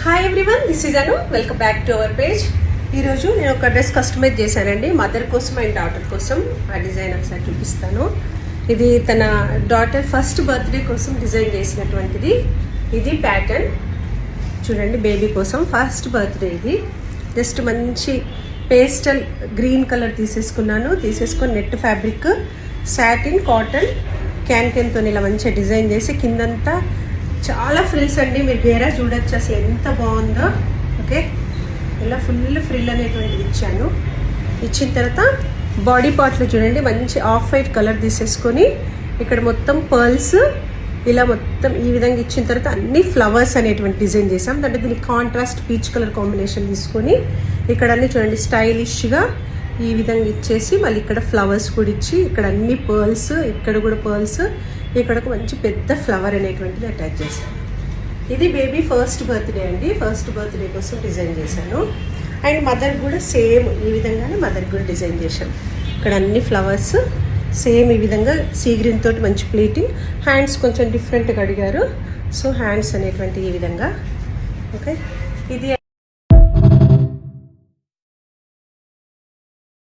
Hi everyone, this is Anu. Welcome back to our page. ఈరోజు నేను ఒక dress customise చేశానండి, మదర్ కోసం అండ్ డాటర్ కోసం. ఆ డిజైన్ ఒకసారి చూపిస్తాను. ఇది తన డాటర్ ఫస్ట్ బర్త్డే కోసం డిజైన్ చేసినటువంటిది. ఇది ప్యాటర్న్ చూడండి, బేబీ కోసం ఫస్ట్ బర్త్డే. ఇది జస్ట్ మంచి పేస్టల్ గ్రీన్ కలర్ తీసేసుకొని నెట్ ఫ్యాబ్రిక్, సాటిన్, కాటన్, క్యాన్తో ఇలా మంచిగా డిజైన్ చేసి కిందంతా చాలా ఫ్రిల్స్ అండి. మీరు గేరా చూడొచ్చు అసలు ఎంత బాగుందో. ఓకే, ఇలా ఫుల్ ఫ్రిల్ అనేటువంటిది ఇచ్చాను. ఇచ్చిన తర్వాత బాడీ పార్ట్లో చూడండి మంచి ఆఫ్ వైట్ కలర్ తీసేసుకొని ఇక్కడ మొత్తం పర్ల్స్ ఇలా మొత్తం ఈ విధంగా ఇచ్చిన తర్వాత అన్ని ఫ్లవర్స్ అనేటువంటి డిజైన్ చేసాం. అంటే దీనికి కాంట్రాస్ట్ పీచ్ కలర్ కాంబినేషన్ తీసుకొని ఇక్కడ అన్ని చూడండి స్టైలిష్గా ఈ విధంగా ఇచ్చేసి మళ్ళీ ఇక్కడ ఫ్లవర్స్ కూడా ఇచ్చి ఇక్కడ అన్ని పర్ల్స్, ఇక్కడ కూడా పర్ల్స్, ఇక్కడ ఒక మంచి పెద్ద ఫ్లవర్ అనేటువంటిది అటాచ్ చేశాను. ఇది బేబీ ఫస్ట్ బర్త్డే అండి. ఫస్ట్ బర్త్డే కోసం డిజైన్ చేశాను. అండ్ మదర్ కూడా సేమ్ ఈ విధంగానే మదర్ కూడా డిజైన్ చేశాను. ఇక్కడ అన్ని ఫ్లవర్స్ సేమ్ ఈ విధంగా సీ గ్రీన్ తోటి మంచి ప్లేటింగ్. హ్యాండ్స్ కొంచెం డిఫరెంట్గా అడిగారు, సో హ్యాండ్స్ అనేటువంటి ఈ విధంగా. ఓకే, ఇది